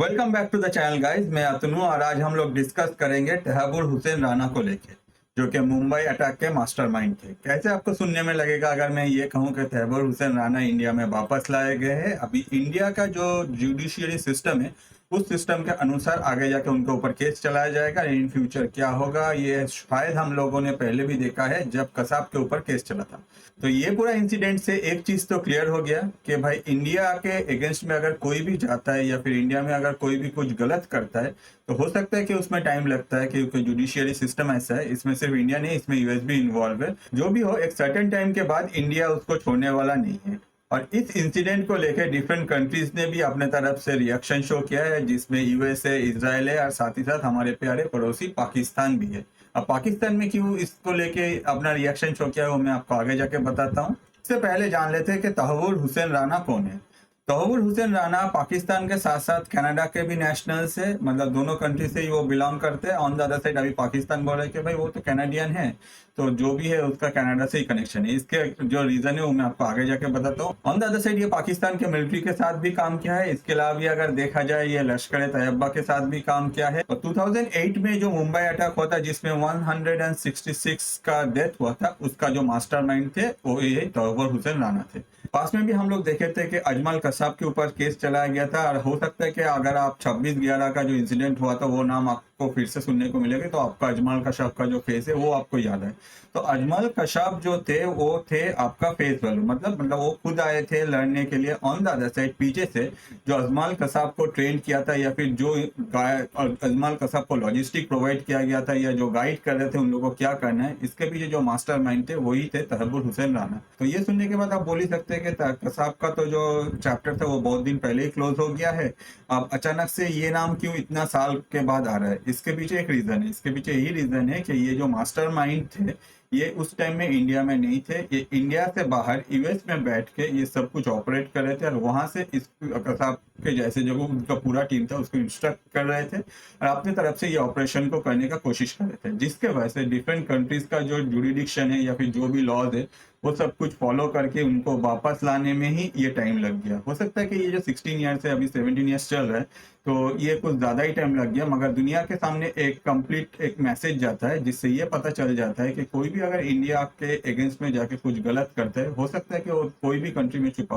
Welcome back to the channel guys. मैं अतनु और आज हम लोग डिस्कस करेंगे तहव्वुर हुसैन राणा को लेके, जो कि मुंबई अटैक के मास्टरमाइंड थे। कैसे आपको सुनने में लगेगा अगर मैं ये कहूं कि तहव्वुर हुसैन राणा इंडिया में वापस लाए गए हैं। अभी इंडिया का जो जुडिशियरी सिस्टम है उस सिस्टम के अनुसार आगे जाके उनके ऊपर केस चलाया जाएगा। इन फ्यूचर क्या होगा ये शायद हम लोगों ने पहले भी देखा है जब कसाब के ऊपर केस चला था। तो ये पूरा इंसिडेंट से एक चीज तो क्लियर हो गया कि भाई इंडिया के अगेंस्ट में अगर कोई भी जाता है या फिर इंडिया में अगर कोई भी कुछ गलत करता है तो हो सकता है कि उसमें टाइम लगता है, क्योंकि जुडिशियरी सिस्टम ऐसा है। इसमें सिर्फ इंडिया नहीं, इसमें यूएस भी इन्वॉल्व है। जो भी हो, एक सर्टेन टाइम के बाद इंडिया उसको छोड़ने वाला नहीं है। और इस इंसिडेंट को लेकर डिफरेंट कंट्रीज ने भी अपने तरफ से रिएक्शन शो किया है, जिसमें यूएस है, इजराइल है और साथ ही साथ हमारे प्यारे पड़ोसी पाकिस्तान भी है। अब पाकिस्तान में क्यों इसको लेके अपना रिएक्शन शो किया है वो मैं आपको आगे जाके बताता हूँ। इससे पहले जान लेते हैं कि तहव्वुर हुसैन राणा कौन है। तहव्वुर हुसैन राणा पाकिस्तान के साथ साथ कनाडा के भी नेशनल्स है, मतलब दोनों कंट्री से ही वो बिलोंग करते हैं। ऑन द अदर साइड अभी पाकिस्तान बोल रहे हैं कि भाई वो तो कैनेडियन है, तो जो भी है उसका कनाडा से ही कनेक्शन है। इसके जो रीजन है वो मैं आपको आगे जाके बताता हूँ। ऑन द अदर साइड ये पाकिस्तान के मिलिट्री के साथ भी काम किया है। इसके अलावा भी अगर देखा जाए ये लश्कर तैयबा के साथ भी काम किया है। और 2008 में जो मुंबई अटैक हुआ था जिसमें 166 का डेथ हुआ था, उसका जो मास्टरमाइंड थे वो ये तहव्वुर हुसैन राणा थे। पास में भी हम लोग देखे थे कि अजमल कसाब के ऊपर केस चलाया गया था। और हो सकता है कि अगर आप 26/11 का जो इंसिडेंट हुआ था वो नाम आपको फिर से सुनने को मिलेगा तो आपका अजमल कसाब का जो फेस है वो आपको याद है। तो अजमल कसाब जो थे वो थे आपका फेस वैल्यू, मतलब वो खुद आए थे लड़ने के लिए ऑन द अदर साइड पीछे से। जो अजमल कसाब को ट्रेन किया था या फिर जो अजमल कसाब को लॉजिस्टिक प्रोवाइड किया गया था या जो गाइड कर रहे थे उन लोगों को क्या करना है, इसके पीछे जो मास्टरमाइंड थे वही थे तहव्वुर हुसैन राणा। तो ये सुनने के बाद आप बोल ही सकते हैं कि कसाब का तो जो चैप्टर था वो बहुत दिन पहले ही क्लोज हो गया है। अब अचानक से ये नाम क्यों इतना साल के बाद आ रहा है, इसके पीछे एक रीजन है। इसके पीछे यही रीजन है कि ये जो मास्टरमाइंड थे ये उस टाइम में इंडिया में नहीं थे। ये इंडिया से बाहर यूएस में बैठ के ये सब कुछ ऑपरेट कर रहे थे और वहां से इस कसाब के जैसे जो उनका पूरा टीम था उसको इंस्ट्रक्ट कर रहे थे और अपनी तरफ से ये ऑपरेशन को करने का कोशिश कर रहे थे, जिसके वजह से डिफरेंट कंट्रीज का जो जुडिडिक्शन है या फिर जो भी लॉज है वो सब कुछ फॉलो करके उनको वापस लाने में ही ये टाइम लग गया। हो सकता है कि ये जो 16 ईयर्स है, अभी 17 ईयर्स चल रहा है, तो ये कुछ ज्यादा ही टाइम लग गया। मगर दुनिया के सामने एक कंप्लीट एक मैसेज जाता है जिससे ये पता चल जाता है कि कोई भी अगर इंडिया के अगेंस्ट में जाके कुछ गलत करता है, हो सकता है कि वो कोई भी कंट्री में छुपा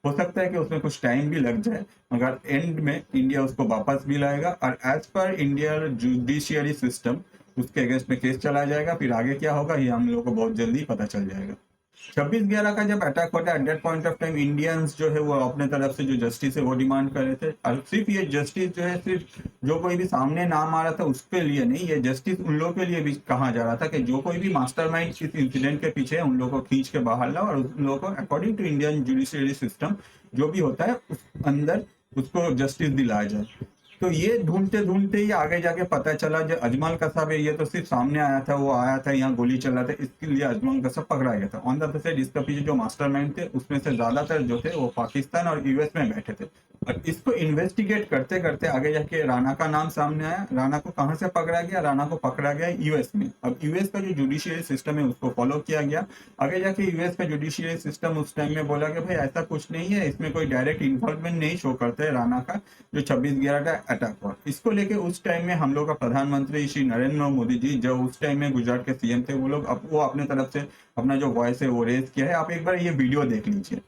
हो सकता है कि उसमें कुछ टाइम भी लग जाए, मगर एंड में इंडिया उसको वापस भी लाएगा। और as per India judiciary system उसके अगेंस्ट में केस चलाया जाएगा। फिर आगे क्या होगा ये हम लोग को बहुत जल्दी पता चल जाएगा। 26/11 का जब अटैक होता है at that point of time Indians जो है वो अपने तरफ से जो जस्टिस है वो डिमांड कर रहे थे। और सिर्फ ये जस्टिस जो है सिर्फ जो कोई भी सामने नाम आ रहा था उसके लिए नहीं, ये जस्टिस उन लोगों के लिए भी कहा जा रहा था कि जो कोई भी मास्टरमाइंड इस इंसिडेंट के पीछे है उन लोगों को खींच के बाहर लाओ और उन लोगों को according to Indian judiciary system जो भी होता है उस अंदर उसको जस्टिस दिलाया जाए। तो ये ढूंढते ढूंढते ही आगे जाके पता चला जो अजमल कसाब है ये तो सिर्फ सामने आया था, वो आया था यहाँ गोली चला था, इसके लिए अजमल कसाब पकड़ा गया था। ऑन द अदर साइड इसके पीछे जो मास्टरमाइंड थे उसमें से ज्यादातर जो थे वो पाकिस्तान और यूएस में बैठे थे। और इसको इन्वेस्टिगेट करते करते आगे जाके राणा का नाम सामने आया। राणा को कहाँ से पकड़ा गया? राणा को पकड़ा गया यूएस में। अब यूएस का जो जुडिशियरी सिस्टम है उसको फॉलो किया गया। आगे जाके यूएस का जुडिशियरी सिस्टम उस टाइम में बोला कि भाई ऐसा कुछ नहीं है, इसमें कोई डायरेक्ट इन्वॉल्वमेंट नहीं शो करते है राणा का जो 26/11 का अटैक हुआ। इसको लेके उस टाइम में हम लोग का प्रधानमंत्री श्री नरेंद्र मोदी जी जो उस टाइम में गुजरात के सीएम थे वो लोग वो अपने तरफ से अपना जो वॉइस है वो रेज किया है। आप एक बार ये वीडियो देख लीजिए।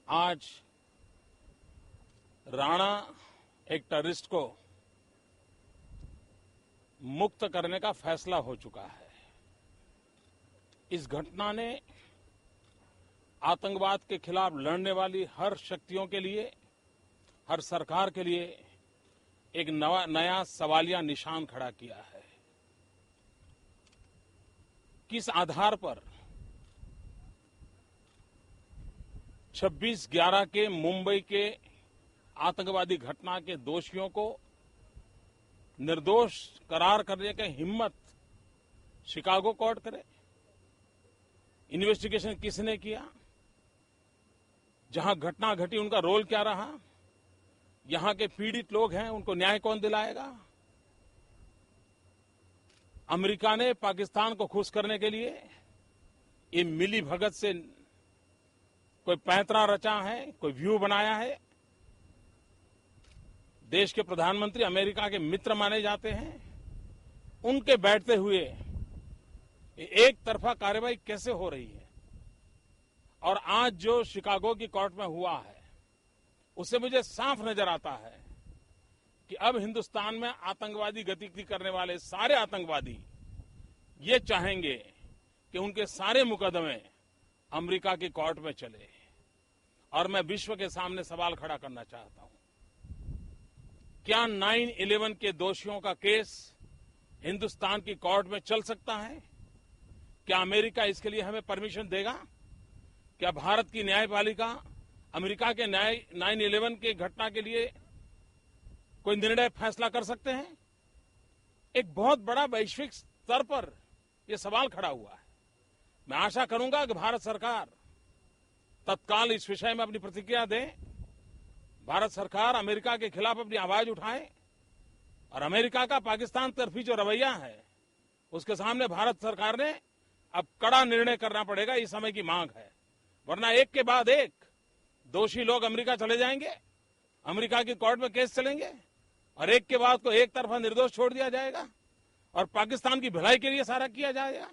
आज राणा एक टेररिस्ट को मुक्त करने का फैसला हो चुका है। इस घटना ने आतंकवाद के खिलाफ लड़ने वाली हर शक्तियों के लिए, हर सरकार के लिए एक नया सवालिया निशान खड़ा किया है। किस आधार पर 26/11 के मुंबई के आतंकवादी घटना के दोषियों को निर्दोष करार करने की हिम्मत शिकागो कोर्ट करे? इन्वेस्टिगेशन किसने किया? जहां घटना घटी उनका रोल क्या रहा? यहां के पीड़ित लोग हैं उनको न्याय कौन दिलाएगा? अमेरिका ने पाकिस्तान को खुश करने के लिए ये मिली भगत से कोई पैंतरा रचा है, कोई व्यू बनाया है? देश के प्रधानमंत्री अमेरिका के मित्र माने जाते हैं, उनके बैठते हुए एक तरफा कार्रवाई कैसे हो रही है। और आज जो शिकागो की कोर्ट में हुआ है, उससे मुझे साफ नजर आता है कि अब हिंदुस्तान में आतंकवादी गतिविधि करने वाले सारे आतंकवादी ये चाहेंगे कि उनके सारे मुकदमे अमेरिका की कोर्ट में चले। और मैं विश्व के सामने सवाल खड़ा करना चाहता हूं, क्या 9/11 के दोषियों का केस हिंदुस्तान की कोर्ट में चल सकता है? क्या अमेरिका इसके लिए हमें परमिशन देगा? क्या भारत की न्यायपालिका अमेरिका के 9/11 के घटना के लिए कोई निर्णय फैसला कर सकते हैं? एक बहुत बड़ा वैश्विक स्तर पर यह सवाल खड़ा हुआ है। मैं आशा करूंगा कि भारत सरकार तत्काल इस विषय में अपनी प्रतिक्रिया दे, भारत सरकार अमेरिका के खिलाफ अपनी आवाज उठाए और अमेरिका का पाकिस्तान तरफी जो रवैया है उसके सामने भारत सरकार ने अब कड़ा निर्णय करना पड़ेगा। इस समय की मांग है, वरना एक के बाद एक दोषी लोग अमेरिका चले जाएंगे, अमेरिका की कोर्ट में केस चलेंगे और एक के बाद को एक तरफा निर्दोष छोड़ दिया जाएगा और पाकिस्तान की भलाई के लिए सारा किया जाएगा।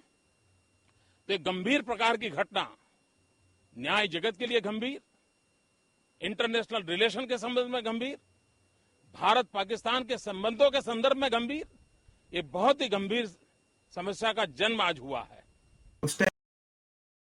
तो एक गंभीर प्रकार की घटना, न्याय जगत के लिए गंभीर, इंटरनेशनल रिलेशन के संबंध में गंभीर, भारत पाकिस्तान के संबंधों के संदर्भ में गंभीर, ये बहुत ही गंभीर समस्या का जन्म आज हुआ है। उस टाइम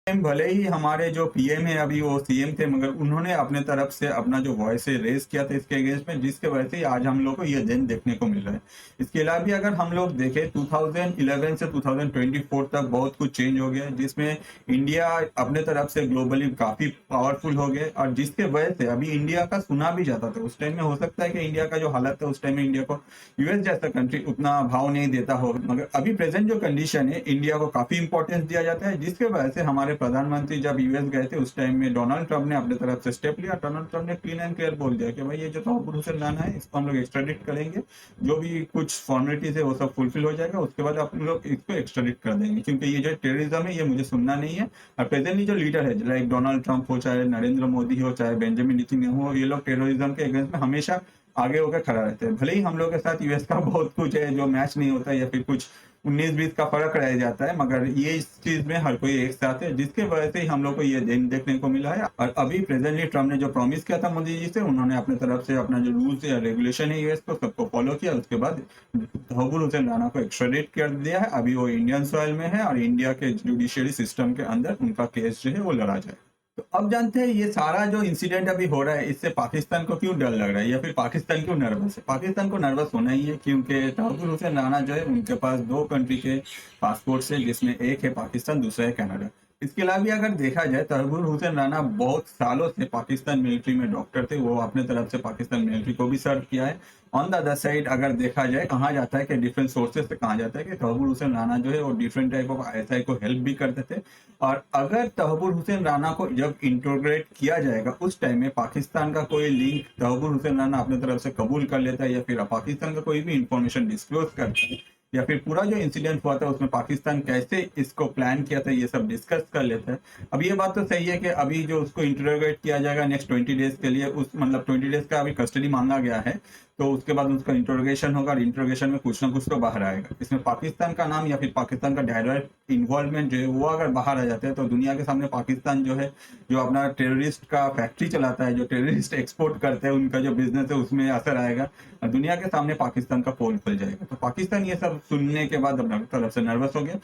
भले ही हमारे जो पीएम है अभी वो सीएम थे, मगर उन्होंने अपने तरफ से अपना जो वॉइस रेज किया था इसके अगेंस्ट में, जिसके वजह से आज हम लोग को ये दिन देखने को मिल रहा है। इसके अलावा भी अगर हम लोग देखें 2011 से 2024 तक बहुत कुछ चेंज हो गया, जिसमें इंडिया अपने तरफ से ग्लोबली काफी पावरफुल हो गए और जिसके वजह से अभी इंडिया का सुना भी जाता था। उस टाइम में हो सकता है कि इंडिया का जो हालत था उस टाइम में इंडिया को यूएस जैसा कंट्री उतना भाव नहीं देता हो, मगर अभी प्रेजेंट जो कंडीशन है इंडिया को काफी इंपॉर्टेंस दिया जाता है, जिसके वजह से हमारे प्रधानमंत्री जब यूएस गए थे उस टाइम में डोनाल्ड ट्रंप ने अपने तरफ से स्टेप लिया। डोनाल्ड ट्रंप ने क्लीन एंड क्लियर बोल दिया कि भाई ये जो तहव्वुर हुसैन राना है इसको हम लोग एक्स्ट्राडिट करेंगे, जो भी कुछ फॉर्मेलिटीज है वो सब फुलफिल हो जाएगा, उसके बाद आप लोग इसको एक्स्ट्राडिट कर देंगे, क्योंकि ये जो टेररिज्म है ये मुझे सुनना नहीं है। और प्रेजेंटली जो लीडर है लाइक डोनाल्ड ट्रंप हो, चाहे नरेंद्र मोदी हो, चाहे बेंजामिन नेतन्याहू हो, ये लोग टेररिज्म के अगेंस्ट में हमेशा आगे होकर खड़ा रहते हैं। भले ही हम लोग के साथ यूएस का बहुत कुछ है जो मैच नहीं होता या फिर कुछ 19-20 का फर्क रह जाता है, मगर ये इस चीज में हर कोई एक साथ है, जिसके वजह से ही हम लोग को ये दिन देखने को मिला है। और अभी प्रेजेंटली ट्रम्प ने जो प्रॉमिस किया था मोदी जी से, उन्होंने अपने तरफ से अपना जो रूल्स या रेगुलेशन है यूएस को सबको फॉलो किया। उसके बाद तहव्वुर हुसैन राना को एक्स्ट्राडिट कर दिया है। अभी वो इंडियन सॉइल में है और इंडिया के जुडिशियरी सिस्टम के अंदर उनका केस जो है वो लड़ा जाए। तो अब जानते हैं ये सारा जो इंसिडेंट अभी हो रहा है इससे पाकिस्तान को क्यों डर लग रहा है या फिर पाकिस्तान क्यों नर्वस है। पाकिस्तान को नर्वस होना ही है, क्योंकि तहव्वुर हुसैन राना जो है उनके पास 2 कंट्री के पासपोर्ट है, जिसमें एक है पाकिस्तान, दूसरा है कनाडा। इसके अलावा भी अगर देखा जाए तहव्वुर हुसैन राना बहुत सालों से पाकिस्तान मिलिट्री में डॉक्टर थे, वो अपने तरफ से पाकिस्तान मिलिट्री को भी सर्व किया है। ऑन द अदर साइड अगर देखा जाए कहा जाता है कि डिफरेंट सोर्सेस से कहा जाता है कि तहव्वुर हुसैन राना जो है वो डिफरेंट टाइप ऑफ आईएसआई को हेल्प भी करते थे। और अगर तहव्वुर हुसैन राना को जब इंट्रोग्रेट किया जाएगा उस टाइम में पाकिस्तान का कोई लिंक तहव्वुर हुसैन राना अपने तरफ से कबूल कर लेता है या फिर पाकिस्तान का कोई भी इंफॉर्मेशन डिस्क्लोज करता है या फिर पूरा जो इंसिडेंट हुआ था उसमें पाकिस्तान कैसे इसको प्लान किया था ये सब डिस्कस कर लेते हैं। अब ये बात तो सही है कि अभी जो उसको इंटरोगेट किया जाएगा नेक्स्ट 20 डेज के लिए, उस मतलब 20 डेज का अभी कस्टडी मांगा गया है, तो उसके बाद उसका इंटरोगेशन होगा और इंटरोगेशन में कुछ ना कुछ तो बाहर आएगा। इसमें पाकिस्तान का नाम या फिर पाकिस्तान का डायरेक्ट इन्वॉल्वमेंट जो है वो अगर बाहर आ जाता है तो दुनिया के सामने पाकिस्तान जो है जो अपना टेररिस्ट का फैक्ट्री चलाता है, जो टेररिस्ट एक्सपोर्ट करते हैं, उनका जो बिजनेस है उसमें असर आएगा और दुनिया के सामने पाकिस्तान का पोल खुल जाएगा। तो पाकिस्तान ये सब सुनने के बाद अपने तरफ से नर्वस हो गया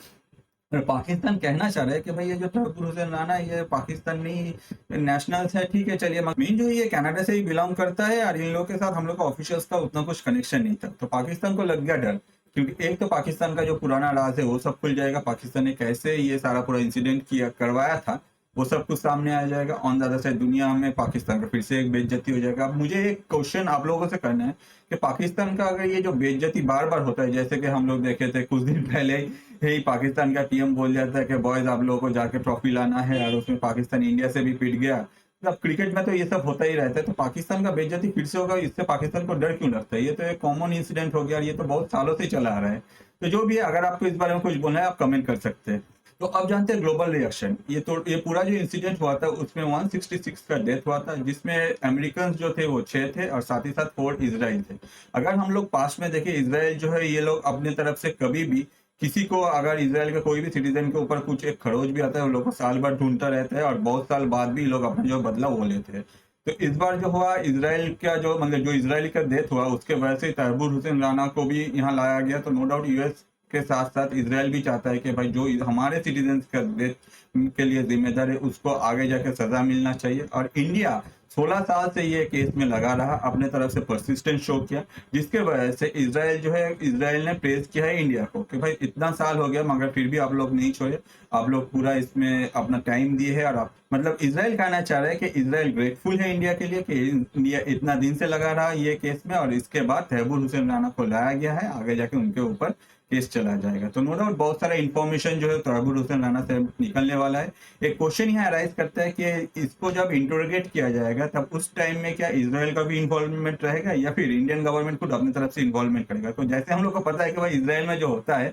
और पाकिस्तान कहना चाह रहा है कि भाई ये जो तहव्वुर हुसैन राना है ये पाकिस्तानी नेशनल्स है, ठीक है चलिए, मेन जो ये कनाडा से ही बिलोंग करता है और इन लोगों के साथ हम लोग का ऑफिशियल्स का उतना कुछ कनेक्शन नहीं था। तो पाकिस्तान को लग गया डर, क्योंकि एक तो पाकिस्तान का जो पुराना राज है वो सब खुल जाएगा, पाकिस्तान ने कैसे ये सारा पूरा इंसिडेंट किया करवाया था वो सब कुछ सामने आ जाएगा। ऑन द अदर साइड दुनिया में पाकिस्तान का फिर से एक बेइज्जती हो जाएगा। अब मुझे एक क्वेश्चन आप लोगों से करना है कि पाकिस्तान का अगर ये जो बेइज्जती बार बार होता है, जैसे कि हम लोग देखे थे कुछ दिन पहले ही पाकिस्तान का पीएम बोल जाता है कि बॉयज आप लोगों को जाके ट्रॉफी लाना है और उसमें पाकिस्तान इंडिया से भी पिट गया। अब क्रिकेट में तो ये सब होता ही रहता है, तो पाकिस्तान का बेइज्जती फिर से होगा, इससे पाकिस्तान को डर क्यों लगता है? ये तो एक कॉमन इंसिडेंट हो गया और ये तो बहुत सालों से चला आ रहा है। तो जो भी है, अगर आपको इस बारे में कुछ बोलना है आप कमेंट कर सकते हैं। तो अब जानते हैं ग्लोबल रिएक्शन। ये पूरा जो इंसिडेंट हुआ था उसमें 166 का डेथ हुआ था, जिसमें अमेरिकन जो थे वो 6 थे और साथ ही साथ 4 इजराइल थे। अगर हम लोग पास्ट में देखें, इजराइल जो है ये लोग अपने तरफ से कभी भी किसी को, अगर इजराइल का कोई भी सिटीजन के ऊपर कुछ एक खरोच भी आता है, वो लोग को साल भर ढूंढता रहता है और बहुत साल बाद भी लोग अपना जो बदला वो लेते हैं। तो इस बार जो हुआ, इजराइल का जो मतलब जो इजरायली का डेथ हुआ उसके वजह से तहबूर हुसैन राना को भी यहाँ लाया गया। तो नो डाउट यूएस के साथ साथ इजराइल भी चाहता है कि भाई जो हमारे सिटीजन का डेथ के लिए जिम्मेदार है उसको आगे जाके सजा मिलना चाहिए। और इंडिया 16 साल से ये केस में लगा रहा, अपने तरफ से परसिस्टेंस शो किया, जिसके वजह से इजराइल जो है, इजराइल ने प्रेज किया है इंडिया को कि भाई इतना साल हो गया मगर फिर भी आप लोग नहीं छोड़े, आप लोग पूरा इसमें अपना टाइम दिए है। और आप मतलब इजराइल कहना चाह रहा है कि इजराइल ग्रेटफुल है इंडिया के लिए कि इंडिया इतना दिन से लगा रहा ये केस में, और इसके बाद तहबूर हुसैन राना को लाया गया है, आगे जाके उनके ऊपर केस चला जाएगा। तो नो डाउट बहुत सारा इन्फॉर्मेशन जो है तहबूर हुसैन राना से निकलने वाला है। एक क्वेश्चन यहाँ अराइज करता है कि इसको जब इंटरोगेट किया जाएगा तब उस टाइम में क्या इजराइल का भी इन्वॉल्वमेंट रहेगा या फिर इंडियन गवर्नमेंट खुद अपनी तरफ से इन्वॉल्वमेंट करेगा। तो जैसे हम लोग को पता है कि भाई इजराइल में जो होता है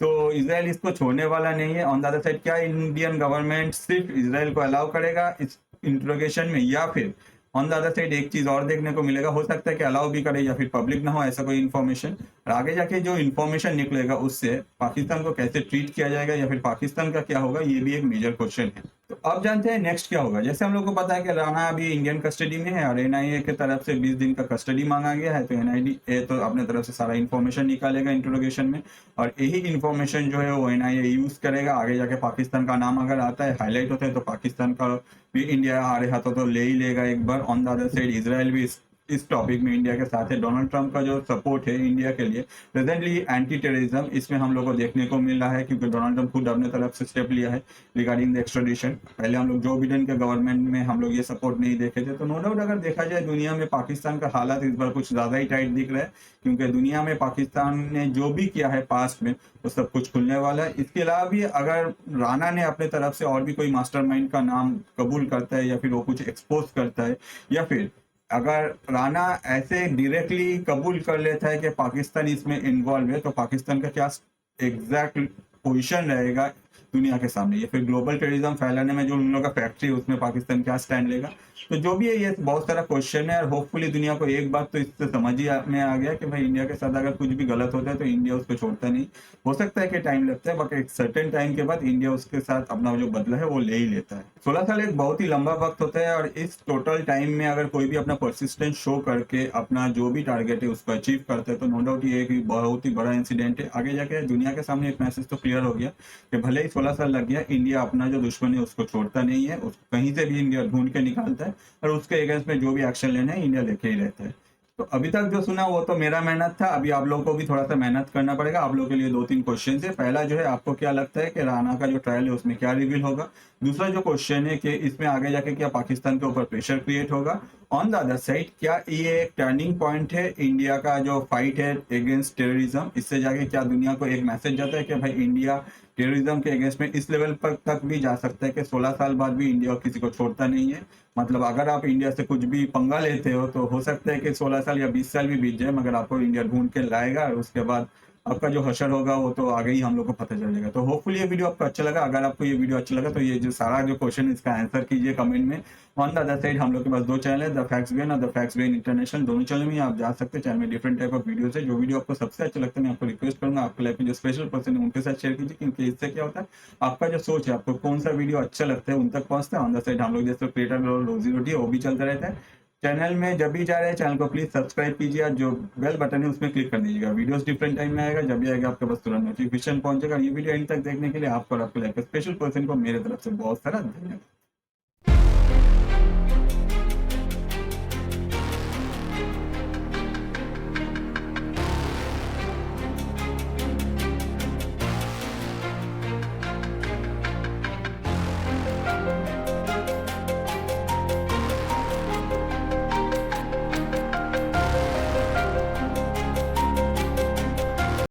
तो इजराइल इसको छोड़ने वाला नहीं है। ऑन द अदर साइड क्या इंडियन गवर्नमेंट सिर्फ इजराइल को अलाउ करेगा इस इंट्रोगेशन में, या फिर ऑन द अदर साइड एक चीज और देखने को मिलेगा, हो सकता है कि अलाउ भी करे या फिर पब्लिक ना हो ऐसा कोई इन्फॉर्मेशन। और आगे जाके जो इन्फॉर्मेशन निकलेगा उससे पाकिस्तान को कैसे ट्रीट किया जाएगा या फिर पाकिस्तान का क्या होगा, ये भी एक मेजर क्वेश्चन है। तो अब जानते हैं नेक्स्ट क्या होगा। जैसे हम लोग को पता है कि राणा अभी इंडियन कस्टडी में है और एनआईए की तरफ से 20 दिन का कस्टडी मांगा गया है। तो एनआईए तो अपने तरफ से सारा इन्फॉर्मेशन निकालेगा इंट्रोगेशन में, और यही इन्फॉर्मेशन जो है वो एनआईए यूज करेगा। आगे जाके पाकिस्तान का नाम अगर आता है, हाईलाइट होता है, तो पाकिस्तान का भी इंडिया आ रहा था तो ले ही लेगा एक बार। On the other side Israel भी इस टॉपिक में इंडिया के साथ है। डोनाल्ड ट्रंप का जो सपोर्ट है इंडिया के लिए प्रेजेंटली एंटी टेररिज्म, इसमें हम लोग को देखने को मिल रहा है, क्योंकि डोनाल्ड ट्रंप खुद अपने तरफ से स्टेप लिया है रिगार्डिंग द एक्स्ट्राडिशन। पहले हम लोग जो बिडेन के गवर्नमेंट में हम लोग ये सपोर्ट नहीं देखे थे। तो नो डाउट अगर देखा जाए दुनिया में पाकिस्तान का हालात इस बार कुछ ज्यादा ही टाइट दिख रहा है, क्योंकि दुनिया में पाकिस्तान ने जो भी किया है पास्ट में वो सब कुछ खुलने वाला है। इसके अलावा भी अगर राणा ने अपने तरफ से और भी कोई मास्टरमाइंड का नाम कबूल करता है या फिर वो कुछ एक्सपोज करता है, या फिर अगर राणा ऐसे डायरेक्टली कबूल कर लेता है कि पाकिस्तान इसमें इन्वॉल्व है, तो पाकिस्तान का क्या एग्जैक्ट पोजीशन रहेगा दुनिया के सामने, या फिर ग्लोबल टेररिज्म फैलाने में जो उन लोगों का फैक्ट्री है उसमें पाकिस्तान क्या स्टैंड लेगा। तो जो भी है ये बहुत सारा क्वेश्चन है, और होपफुली दुनिया को एक बात तो इससे समझ ही में आ गया कि भाई इंडिया के साथ अगर कुछ भी गलत होता है तो इंडिया उसको छोड़ता नहीं। हो सकता है कि टाइम लगता है, बट एक सर्टेन टाइम के बाद इंडिया उसके साथ अपना जो बदला है वो ले ही लेता है। 16 साल एक बहुत ही लंबा वक्त होता है, और इस टोटल टाइम में अगर कोई भी अपना परसिस्टेंस शो करके अपना जो भी टारगेट है उसको अचीव करता है, तो नो डाउट ये एक बहुत ही बड़ा इंसिडेंट है। आगे जाके दुनिया के सामने एक मैसेज तो क्लियर हो गया कि भले ही 16 साल लग गया, इंडिया अपना जो दुश्मन है उसको छोड़ता नहीं है, उसको कहीं से भी इंडिया ढूंढ के निकालता है, और उसके अगेंस्ट में जो भी एक्शन लेना है इंडिया लेके ही रहता है। तो अभी तक जो सुना वो तो मेरा मेहनत था, अभी आप लोगों को भी थोड़ा सा मेहनत करना पड़ेगा। आप लोगों के लिए 2-3 क्वेश्चन है। पहला जो है, आपको क्या लगता है कि राणा का जो ट्रायल है उसमें क्या रिवील होगा। दूसरा जो क्वेश्चन है कि इसमें आगे जाके क्या पाकिस्तान के ऊपर प्रेशर क्रिएट होगा। ऑन द अदर साइड क्या ये एक टर्निंग पॉइंट है इंडिया का जो फाइट है अगेंस्ट टेररिज्म, इससे जाके क्या दुनिया को एक मैसेज जाता है कि भाई इंडिया टेररिज्म के अगेंस्ट में इस लेवल पर तक भी जा सकता है कि 16 साल बाद भी इंडिया किसी को छोड़ता नहीं है। मतलब अगर आप इंडिया से कुछ भी पंगा लेते हो तो हो सकता है कि 16 साल या 20 साल भी बीत जाए, मगर आपको इंडिया ढूंढ के लाएगा, और उसके बाद आपका जो हशर होगा वो तो आगे ही हम लोग को पता चलेगा। तो होपफुली ये वीडियो आपको अच्छा लगा। अगर आपको ये वीडियो अच्छा लगा तो ये जो सारा जो क्वेश्चन है इसका आंसर कीजिए कमेंट में। ऑन द अदर साइड हम लोग के पास 2 चैनल है, द फैक्ट्स ब्रेन और द फैक्ट्स ब्रेन इंटरनेशनल। दोनों चैनल में आप जा सकते हैं। चैनल में डिफरेंट टाइप ऑफ वीडियोस है। जो वीडियो आपको सबसे अच्छा लगता है मैं आपको रिक्वेस्ट करूंगा आपके लाइफ में जो स्पेशल पर्सन है उनके साथ शेयर कीजिए, क्योंकि इससे क्या होता है आपका जो सोच है, आपको कौन सा वीडियो अच्छा लगता है उन तक पहुंचता है। ऑन द साइड हम लोग जैसे क्रिएटर रोजी रोटी है वो भी चलता रहता है। चैनल में जब भी जा रहे हैं चैनल को प्लीज सब्सक्राइब कीजिए, और जो बेल बटन है उसमें क्लिक कर दीजिएगा। वीडियोस डिफरेंट टाइम में आएगा, जब भी आएगा आपके पास तुरंत नोटिफिकेशन पहुंचेगा। ये वीडियो एंड तक देखने के लिए आपको और आपके लाइफ स्पेशल पर्सन को मेरे तरफ से बहुत सारा धन्यवाद।